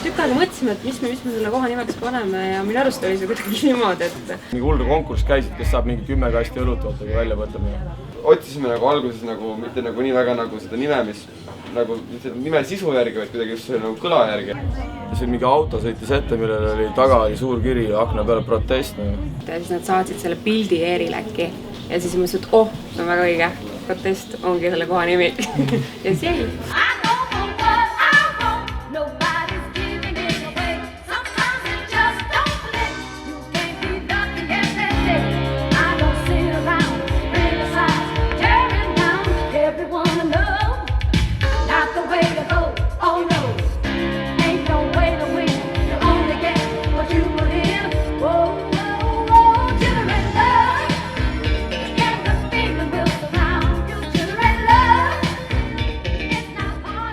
tükk aega mõtlesime, et mis me selle koha nimeks paneme ja minu arust oli see kuidagi niimoodi, et... Mingi hullu konkurss käisid, kes saab mingi 10 kasti õlut ootagi välja võtame. Otsisime nagu alguses nagu mitte nagu nii väga nagu seda nime, mis nagu nime sisu järgi, vaid kuidagi just nagu kõla järgi. Ja siin mingi auto sõitis ette, millel oli taga oli suur kiri ja akna peale protest. Ja siis nad saatsid selle pildi Eerile äkki ja siis mõtlesin, et see on väga õige. Protest ongi selle koha nimi ja see jäi.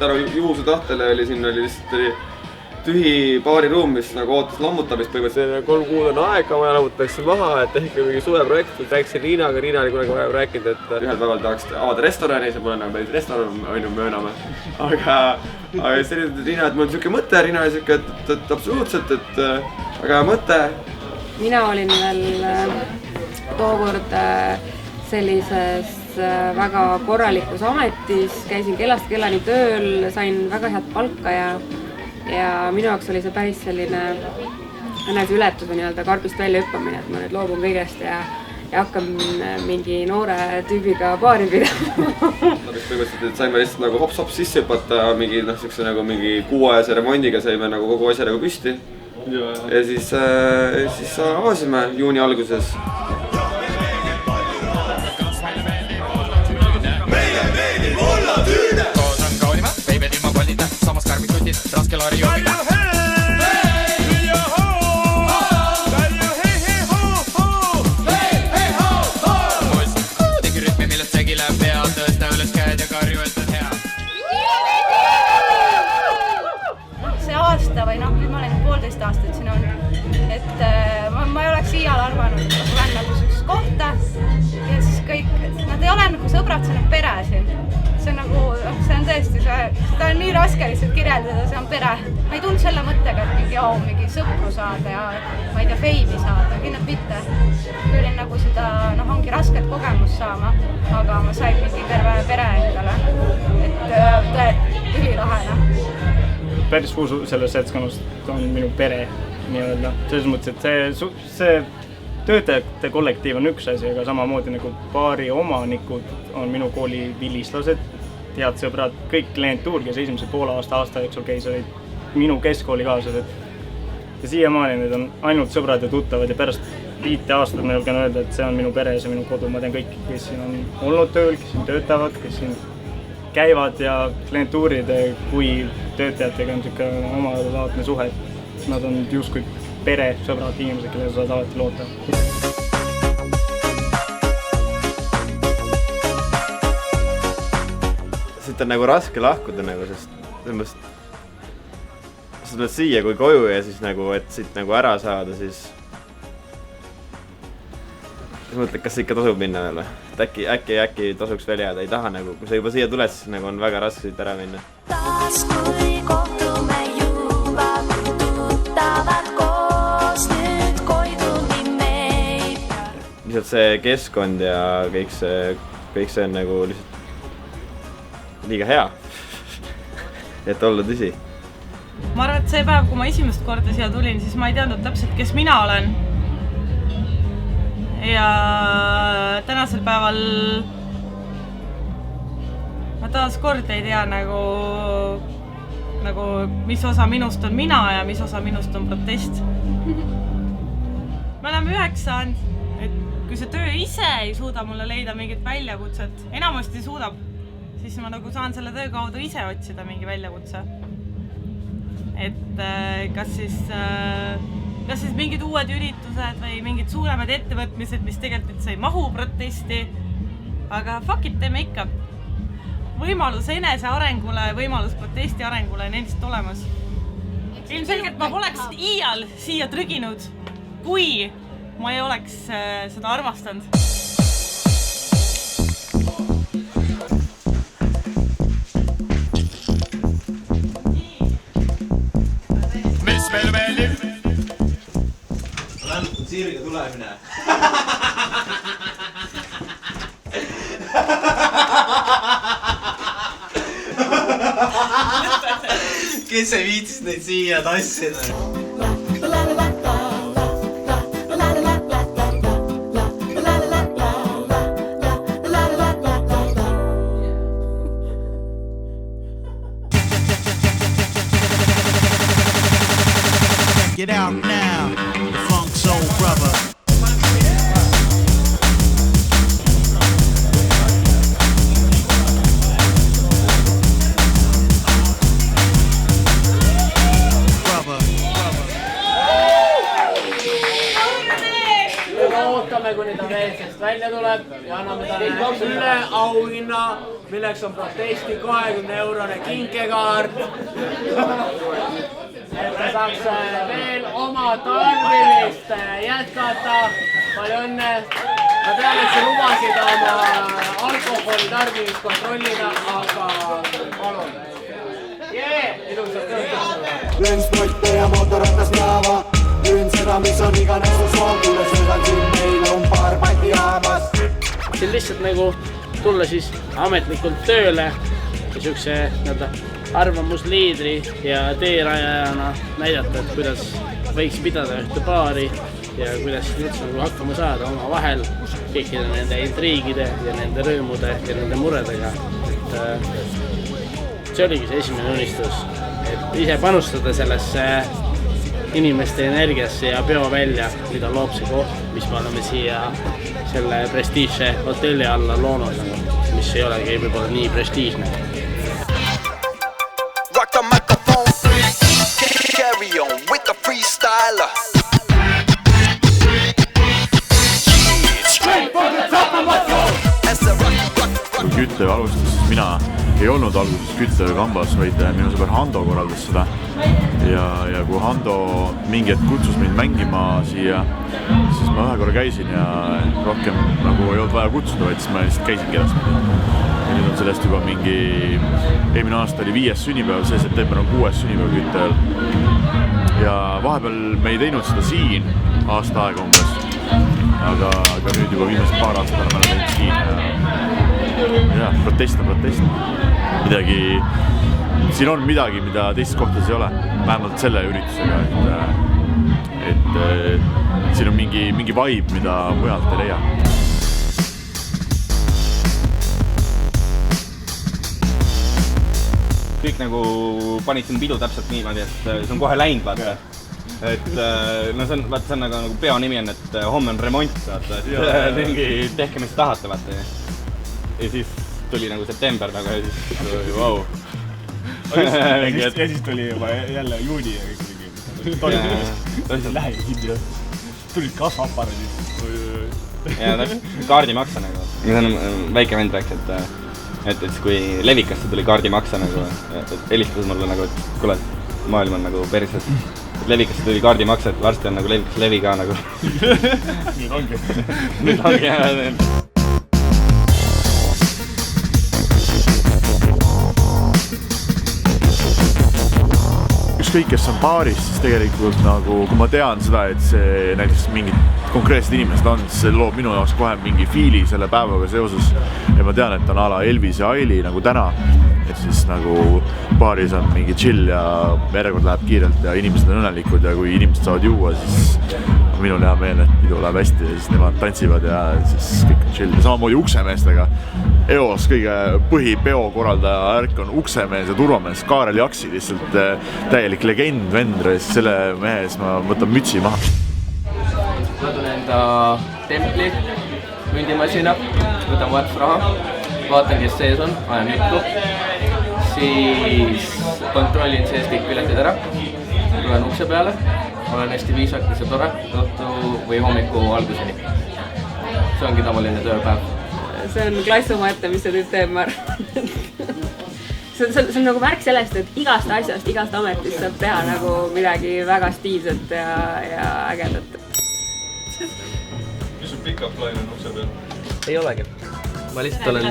Tänu juhuse tahtele oli siin lihtsalt tühi baariruum, mis nagu ootas lammutamist põhimõtteliselt. 3 kuud on aega, ma lammutasin maha, et tehke mingi suveprojekt. Rääkisin Riinaga, Riina oli kunagi vaja rääkinud, et ühel päeval tahaks avada restorani, see pole nagu päris restoran, on ju mööname. Aga see oli Riina, et mul on siuke mõte, Riina oli siuke, et absoluutselt, et väga hea mõte. Mina olin veel tookord sellises väga korralikus ametis, käisin kellast kellani tööl, sain väga head palka ja minu jaoks oli see päris selline eneseületus või nii-öelda karbist välja hüppamine, et ma nüüd loobun kõigest ja hakkan mingi noore tüübiga baari pidama. Põhimõtteliselt saime lihtsalt nagu hops-hops sisse hüpata mingi siukse nagu mingi kuuajase remondiga saime nagu kogu asja nagu püsti. Ja siis avasime juuni alguses. Koos on kaunima, veibed ilma kollita, samas karbid kutid, raske laari joobida. Must tegi rütmi, millest segi läheb pea, tõesta üles käed ja karju, et on hea. See aasta või nüüd ma olen 1,5 aastat siin olnud, et ma ei oleks iial arvanud, et ma tulen nagu selleks kohta ja siis kõik, nad ei ole nagu sõbrad, see on pere siin. See on tõesti, seda on nii raske lihtsalt kirjeldada, see on pere. Ma ei tundnud selle mõttega, et mingi sõpru saada ja ma ei tea, feimi saada, kindlalt mitte. Tulin nagu seda, ongi rasket kogemust saama, aga ma sain mingi terve pere endale, et ülilahena. Päris suur sellest seltskonnast on minu pere nii-öelda. Selles mõttes, et see töötajate kollektiiv on üks asi, aga samamoodi nagu baari omanikud on minu kooli vilistlased, head sõbrad, kõik klientuur, kes esimese poole aasta jooksul käis, olid minu keskkooli kaaslased. Ja siiamaani need on ainult sõbrad ja tuttavad ja pärast 5 aastat ma julgen öelda, et see on minu pere ja see on minu kodu. Ma tean kõik, kes siin on olnud tööl, kes siin töötavad, kes siin käivad ja klientuuride kui töötajatega on siuke omalaadne suhe. Nad on justkui pere, sõbrad, inimesed, kelle saad alati loota. Siit on nagu raske lahkuda, sest sa tuled siia kui koju ja siis nagu, et siit nagu ära saada, siis mõtled, kas ikka tasub minna veel või? Äkki tasuks veel jääda, ei taha nagu, kui sa juba siia tuled, siis nagu on väga raske siit ära minna. Taas kui kohtume juba tuttavad koos, nüüd koidumi meid. Lihtsalt see keskkond ja kõik see on nagu lihtsalt liiga hea, et olla tõsi. Ma arvan, et see päev, kui ma esimest korda siia tulin, siis ma ei teadnud täpselt, kes mina olen. Ja tänasel päeval ma taas kord ei tea nagu mis osa minust on mina ja mis osa minust on protest. Me oleme 9 saanud, et kui see töö ise ei suuda mulle leida mingit väljakutset, enamasti suudab, siis ma nagu saan selle töö kaudu ise otsida mingi väljakutse. Et kas siis mingid uued üritused või mingid suuremad ettevõtmised, mis tegelikult ei mahu protesti, aga fuck it, teeme ikka. Võimalus enese arengule, võimalus protesti arengule on endist olemas. Ilmselgelt ma poleks iial siia trüginud, kui ma ei oleks seda armastanud. sirge tulemine. Kes ei viitsis neid siia tassida? Get out now, the Funk Soul Brother. Ootame, kuni ta WC-st välja tuleb ja anname talle üle auhinna, milleks on protesti 20-eurone kinkekaart. Et ta saaks veel oma tarbimist jätkata. Palju õnne! Ma tean, et sa lubasid oma alkoholi tarbimist kontrollida, aga palun. Ilusat tööd! Löön spotte ja mootorratas päeva. Löön seda, mis on iganes su soov, kuule sõidan siin, meil on paar pati jaamas. Siin lihtsalt nagu tulla siis ametlikult tööle ja siukse arvamusliidri ja teerajajana näidata, et kuidas võiks pidada ühte baari ja kuidas üldse nagu hakkama saada oma vahel kõikide nende intriigide ja nende rõõmude ja nende muredega. See oligi see esimene unistus, et ise panustada sellesse inimeste energiasse ja peo välja, mida loob see koht, mis me oleme siia selle prestiižse hotelli alla loonud, mis ei olegi võib-olla nii prestiižne. Rock the microphone, carry on with the freestyler. Kui kütteöö alustas, siis mina ei olnud alguses kütteöö kambas, vaid minu sõber Hando korraldas seda. Ja kui Hando mingi hetk kutsus mind mängima siia, siis ma ühe korra käisin ja rohkem nagu ei olnud vaja kutsuda, vaid siis ma lihtsalt käisingi edasi. Ja nüüd on sellest juba mingi, eelmine aasta oli 5. sünnipäev, see september on 6. sünnipäev kütteööl. Ja vahepeal me ei teinud seda siin aasta aega umbes, aga nüüd juba viimased paar aastat oleme teinud siin ja protest on protest. Siin on midagi, mida teistes kohtades ei ole, vähemalt selle üritusega, et siin on mingi vibe, mida mujalt ei leia. Kõik nagu panid siin pidu täpselt niimoodi, et see on kohe läinud, vaata. Et no see on nagu peo nimi on, et homme on remont, vaata, et mingi tehke, mis tahate, vaata. Ja siis tuli nagu september nagu ja siis vau. Ja siis tuli juba jälle juuni ja kõik tuli. Lähe kinni. Tulid kasvaaparaadid. Ja kaardimaksa nagu. See on väike vend rääks, et kui Levikasse tuli kaardimaksa nagu, et helistas mulle nagu, et kuule, maailm on nagu perses. Levikasse tuli kaardimaksa, et varsti on nagu Levikas Levi ka nagu. Nüüd ongi. Nüüd ongi jah. Ükskõik, kes on baaris, siis tegelikult nagu, kui ma tean seda, et see näiteks mingid konkreetsed inimesed on, siis see loob minu jaoks kohe mingi fiili selle päevaga seoses. Ja ma tean, et on ala Elvis ja Aili nagu täna, et siis nagu baaris on mingi chill ja järjekord läheb kiirelt ja inimesed on õnnelikud ja kui inimesed saavad juua, siis minul hea meel, et pidu läheb hästi ja siis nemad tantsivad ja siis kõik on chill. Ja samamoodi uksemeestega. EOS kõige põhipeo korraldaja ärk on uksemees ja turvamees Kaarel Jaksi, lihtsalt täielik legend vendres, selle mehes ma võtan mütsi maha. Ma tulen enda templi, mündimasina, võtan vaatusraha, vaatan, kes sees on, ajan juttu, siis kontrollin sees kõik piletid ära, tulen ukse peale, olen hästi viisakas ja tore õhtu või hommiku alguseni. See ongi tavaline tööpäev. See on klass oma ette, mis see nüüd teeb, ma arvan. See on nagu märk sellest, et igast asjast, igast ametist saab teha nagu midagi väga stiilset ja ägedat. Mis sul pick-up line on ukse peal? Ei olegi. Ma lihtsalt olen...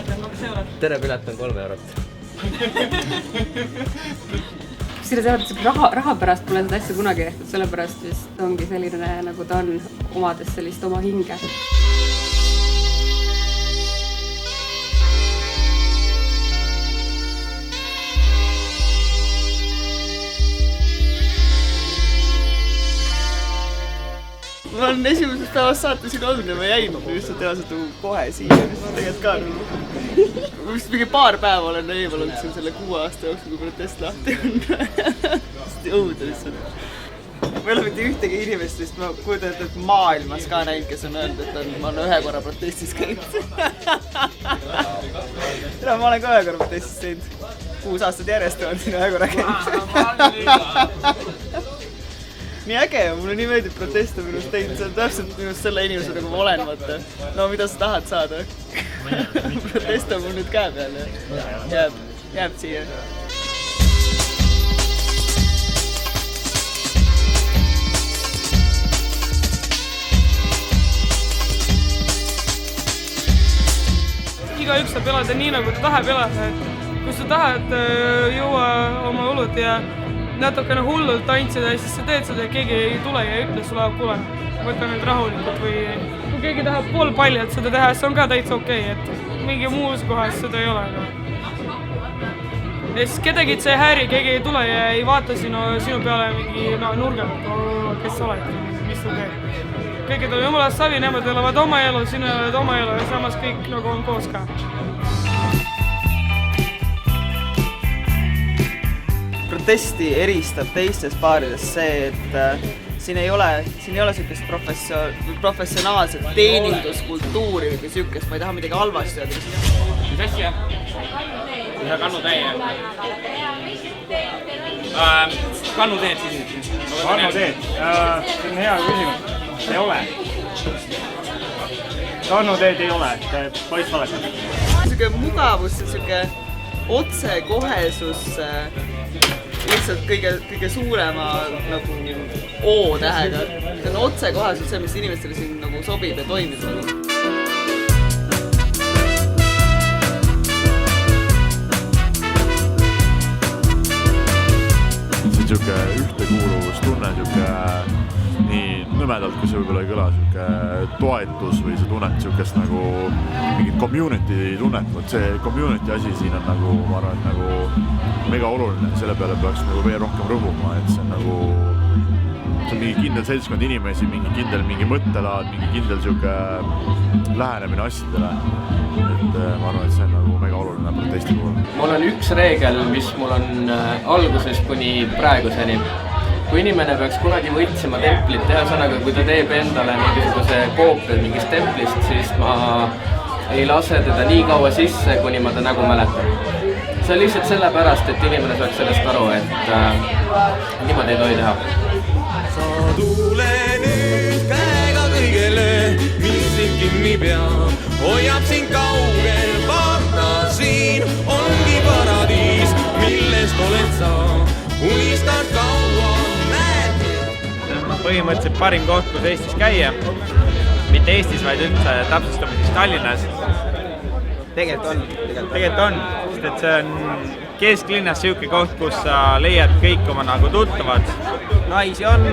Tere pilet on 3 eurot. kusjuures raha pärast pole seda asja kunagi tehtud, sellepärast vist ongi selline, nagu ta on, omades sellist oma hinge. Ma olen esimesest päevast saate siin olnud ja ma jäin lihtsalt reaalselt kohe siia, mis tegelikult ka ma vist mingi paar päeva olen eemal olnud siin selle 6 aasta jooksul, kui protest lahti on. Hästi õudne lihtsalt. Ma ei ole mitte ühtegi inimest, sest ma kujutan, et maailmas ka näinud, kes on öelnud, et ma olen 1 korra protestis käinud. Ma olen ka 1 korra protestis teinud. 6 aastat järjest olen siin 1 korra käinud. Nii äge, mulle nii meeldib proteste minust teinud, see on täpselt minust selle inimese, nagu ma olen, vaata. No mida sa tahad saada? Protest on mul nüüd käe peal ja jääb siia. Igaüks saab elada nii, nagu ta tahab elada. Kui sa tahad juua oma õlut ja natukene hullult tantsida, siis sa teed seda ja keegi ei tule ja ütle sulle, kuule, võta nüüd rahulikult või kui keegi tahab pool paljalt seda teha, siis on ka täitsa okei, et mingi muus kohas seda ei ole. Ja siis kedagi see häiri, keegi ei tule ja ei vaata sinu peale mingi nurgalt, kes sa oled, mis sa teed. Kõigid on jumalast savi, nemad elavad oma elu, sina elad oma elu ja samas kõik nagu on koos ka. Protesti eristab teistest paaridest see, et siin ei ole sellist professionaalset teeninduskultuuri või sükest, ma ei taha midagi halvasti öelda. Mis asja? Ühe kannutäie. Kannuteed siis. Kannuteed? See on hea küsimus. Ei ole. Kannuteed ei ole, poiss valetab. Siuke mugavus, siuke otsekohesus lihtsalt kõige suurema nagu O-tähega. See on otsekohesus see, mis inimestele siin nagu sobib ja toimib. See on siuke ühtekuuluvustunne, siuke nii nõmedalt, kui see võib-olla ei kõla, siuke toetus või sa tunned siukest nagu mingit community tunnet. See community asi siin on nagu, ma arvan, nagu mega oluline, selle peale peaks nagu veel rohkem rõhuma, et see on nagu see on mingi kindel seltskond inimesi, mingi mõttelaad, mingi kindel siuke lähenemine asjadele. Et ma arvan, et see on nagu mega oluline protesti puhul. Mul on üks reegel, mis mul on algusest kuni praeguseni. Kui inimene peaks kunagi võtsima templit teha, sõnaga, kui ta teeb endale mingisuguse koopia mingist templist, siis ma ei lase teda nii kaua sisse, kuni ma ta nägu mäletan. See on lihtsalt sellepärast, et inimene saaks sellest aru, et niimoodi ei tohi teha. Sa tuule nüüd käega kõigele, mis sind kinni peab, hoiab sind kaugel, vaata siin ongi paradiis, millest oled sa, unistad kaua, näed. See on põhimõtteliselt parim koht, kus Eestis käia. Mitte Eestis, vaid üldse täpsustame siis Tallinnas. Tegelikult on, sest et see on kesklinnas siuke koht, kus sa leiad kõik oma nagu tuttavad. Naisi on,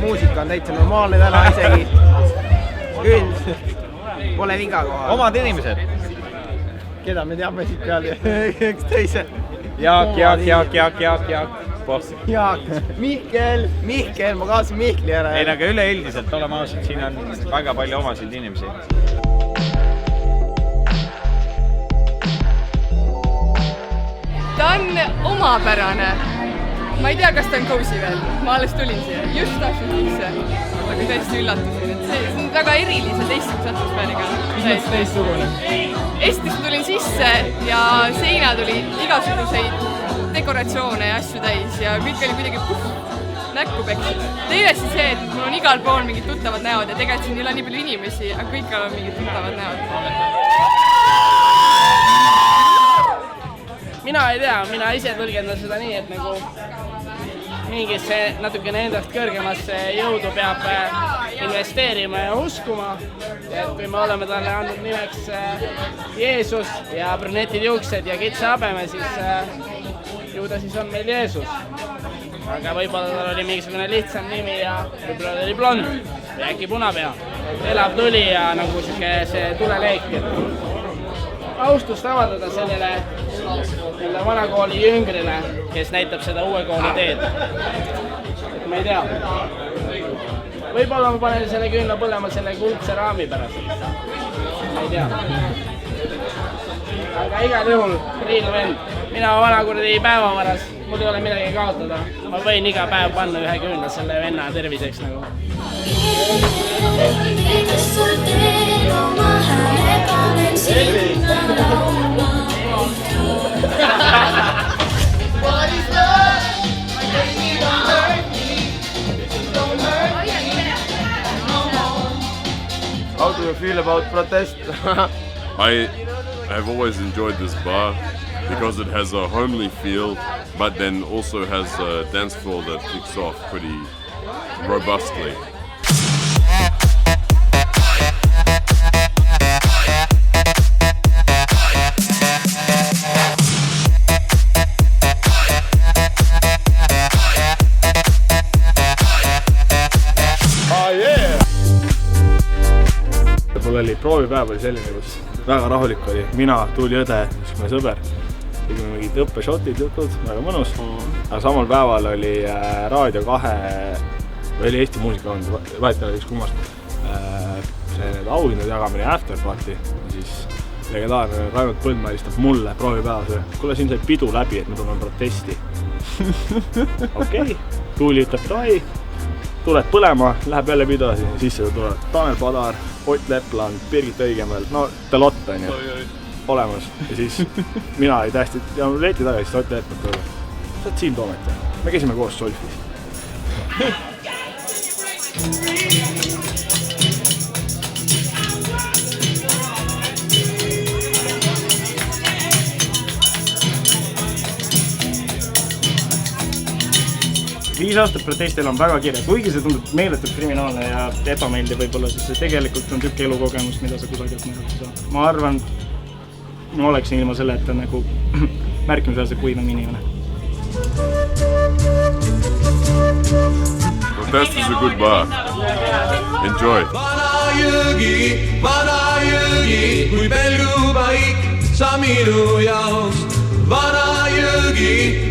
muusika on täitsa normaalne täna isegi. Küll, pole viga kohal. Omad inimesed. Keda me teame siit peal üks teise? Jaak. Jaak, Mihkel, ma kaotasin Mihkli ära. Ei, aga üleüldiselt oleme ausad, siin on väga palju omasid inimesi. Ta on omapärane. Ma ei tea, kas ta on cozy veel. Ma alles tulin siia. Just tahtsin sisse. Aga tõesti üllatusin. See on väga erilise teistsuguse atmosfääriga. Mis teistsugune? Esiteks tulin sisse ja seinad olid igasuguseid dekoratsioone ja asju täis ja kõik oli kuidagi näkku peksid. Teine see, et mul on igal pool mingid tuttavad näod ja tegelikult siin ei ole nii palju inimesi, aga kõik on mingid tuttavad näod. Mina ei tea, mina ise tõlgendan seda nii, et nagu mingisse natukene endast kõrgemasse jõudu peab investeerima ja uskuma. Et kui me oleme talle andnud nimeks Jeesus ja brünetid juuksed ja kitsa habeme, siis ju ta siis on meil Jeesus. aga võib-olla tal oli mingisugune lihtsam nimi ja võib-olla oli blond või äkki punapea. Elav tuli ja nagu siuke see tuleleek. Austust avaldada sellele vanakooli jüngrile, kes näitab seda uue kooli teed. Et ma ei tea. Võib-olla ma panen selle küünla põlema selle kuldse raami pärast. Ma ei tea. Aga igal juhul Priilu vend. Mina vanakuradi päevavaras, mul ei ole midagi kaotada. Ma võin iga päev panna ühe küünla selle venna terviseks nagu. How do you feel about protest? I have always enjoyed this bar because it has a homely feel, but then also has a dance floor that kicks off pretty robustly. Mul oli proovipäev oli selline, kus väga rahulik oli. Mina, Tuuli Õde, niisugune sõber. Tegime mingid õppeshotid, jutud, väga mõnus. Aga samal päeval oli Raadio 2, või oli Eesti Muusikavand, vahetame üks kummast. See auhindade jagamine afterparty. Siis legendaarne Raimond Põldmaa helistab mulle proovipäevas. Kuule, siin sai pidu läbi, et me tuleme protesti. Okei. Tuuli ütleb, davai, tuled põlema, läheb jälle pidasi. Sisse tulevad Tanel Padar, Ott Lepland, Birgit Õigemäel, no Delott on ju olemas. Ja siis mina ei tähti, ja leeti taga, siis Ott Lepland tuleb. Sa oled Siim Toomet ja me käisime koos Solfis. Viis aastat protestil on väga kirja, kuigi see tundub meeletult kriminaalne ja ebameeldiv võib-olla, siis see tegelikult on tükk elukogemus, mida sa kusagilt näha saa. Ma arvan, ma oleksin ilma selle, et on nagu märkimisväärselt kuivam inimene. Protest is a good bar. Enjoy. Vana jõgi, kui pelgupaik sa minu jaoks. Vana jõgi,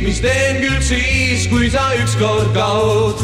mis teen küll siis, kui sa ükskord kaod.